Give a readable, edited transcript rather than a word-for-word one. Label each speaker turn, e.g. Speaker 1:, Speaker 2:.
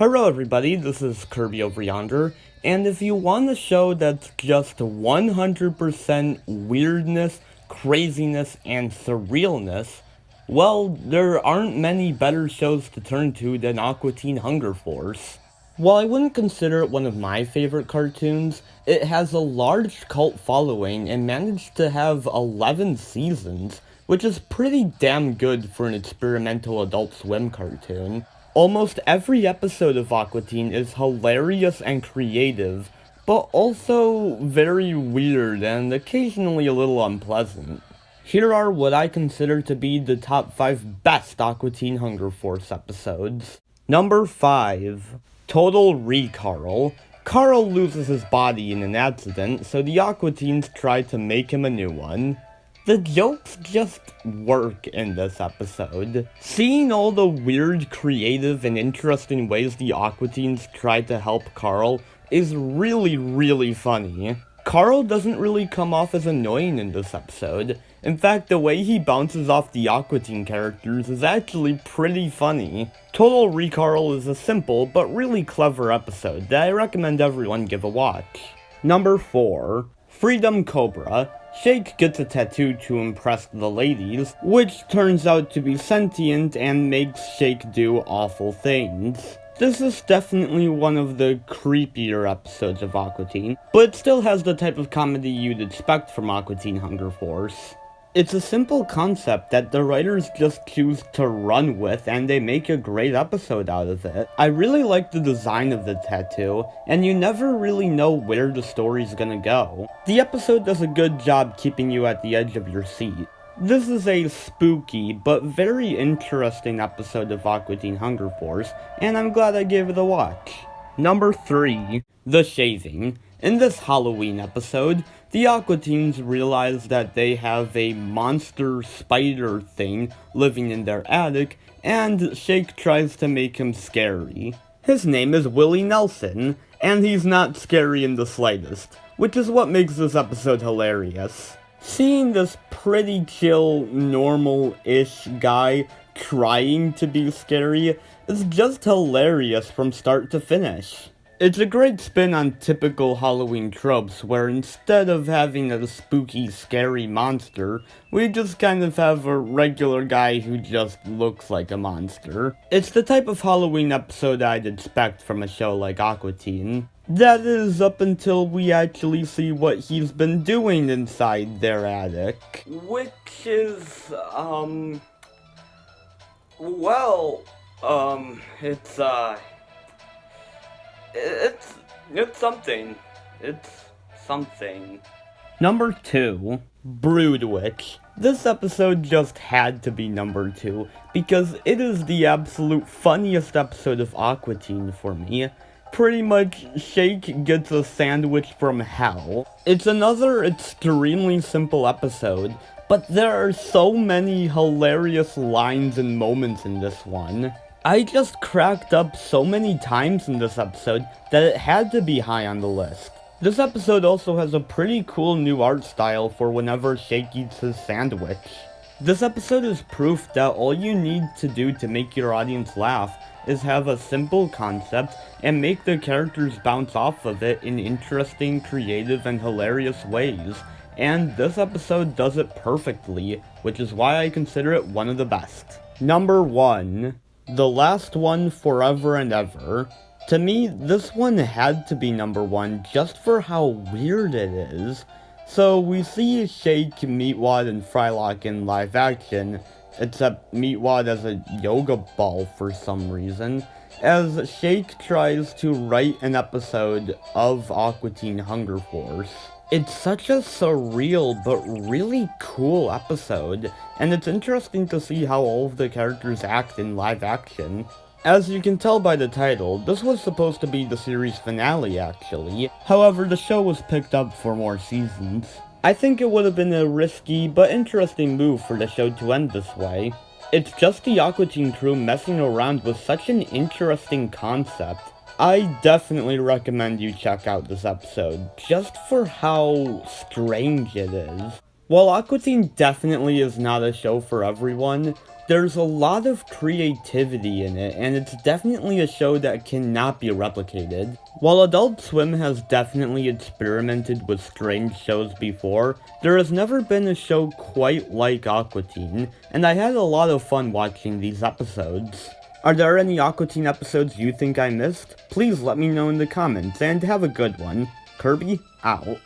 Speaker 1: Hello everybody, this is Kirby over yonder, and if you want a show that's just 100% weirdness, craziness, and surrealness, well, there aren't many better shows to turn to than Aqua Teen Hunger Force. While I wouldn't consider it one of my favorite cartoons, it has a large cult following and managed to have 11 seasons, which is pretty damn good for an experimental Adult Swim cartoon. Almost every episode of Aqua Teen is hilarious and creative, but also very weird and occasionally a little unpleasant. Here are what I consider to be the top 5 best Aqua Teen Hunger Force episodes. Number 5. Total Recarl. Carl loses his body in an accident, so the Aqua Teens try to make him a new one. The jokes just work in this episode. Seeing all the weird, creative, and interesting ways the Aqua Teens try to help Carl is really funny. Carl doesn't really come off as annoying in this episode. In fact, the way he bounces off the Aqua Teen characters is actually pretty funny. Total Recarl is a simple but really clever episode that I recommend everyone give a watch. Number 4. Freedom Cobra. Shake gets a tattoo to impress the ladies, which turns out to be sentient and makes Shake do awful things. This is definitely one of the creepier episodes of Aqua Teen, but it still has the type of comedy you'd expect from Aqua Teen Hunger Force. It's a simple concept that the writers just choose to run with, and they make a great episode out of it. I really like the design of the tattoo, and you never really know where the story's gonna go. The episode does a good job keeping you at the edge of your seat. This is a spooky, but very interesting episode of Aqua Teen Hunger Force, and I'm glad I gave it a watch. Number 3. The Shaving. In this Halloween episode, the Aqua Teens realize that they have a monster spider thing living in their attic, and Shake tries to make him scary. His name is Willie Nelson, and he's not scary in the slightest, which is what makes this episode hilarious. Seeing this pretty chill, normal-ish guy trying to be scary is just hilarious from start to finish. It's a great spin on typical Halloween tropes, where instead of having a spooky, scary monster, we just kind of have a regular guy who just looks like a monster. It's the type of Halloween episode I'd expect from a show like Aqua Teen. That is, up until we actually see what he's been doing inside their attic. Which is, It's something. It's something. Number 2. Brood Witch. This episode just had to be number 2, because it is the absolute funniest episode of Aqua Teen for me. Pretty much, Shake gets a sandwich from hell. It's another extremely simple episode, but there are so many hilarious lines and moments in this one. I just cracked up so many times in this episode that it had to be high on the list. This episode also has a pretty cool new art style for whenever Shake eats his sandwich. This episode is proof that all you need to do to make your audience laugh is have a simple concept and make the characters bounce off of it in interesting, creative, and hilarious ways. And this episode does it perfectly, which is why I consider it one of the best. Number 1. The Last One Forever and Ever. To me, this one had to be number 1 just for how weird it is. So we see Shake, Meatwad, and Frylock in live action, except Meatwad as a yoga ball for some reason, as Shake tries to write an episode of Aqua Teen Hunger Force. It's such a surreal but really cool episode, and it's interesting to see how all of the characters act in live action. As you can tell by the title, this was supposed to be the series finale actually, however the show was picked up for more seasons. I think it would have been a risky but interesting move for the show to end this way. It's just the Aqua Teen crew messing around with such an interesting concept. I definitely recommend you check out this episode, just for how strange it is. While Aqua Teen definitely is not a show for everyone, there's a lot of creativity in it, and it's definitely a show that cannot be replicated. While Adult Swim has definitely experimented with strange shows before, there has never been a show quite like Aqua Teen, and I had a lot of fun watching these episodes. Are there any Aqua Teen episodes you think I missed? Please let me know in the comments, and have a good one. Kirby, out.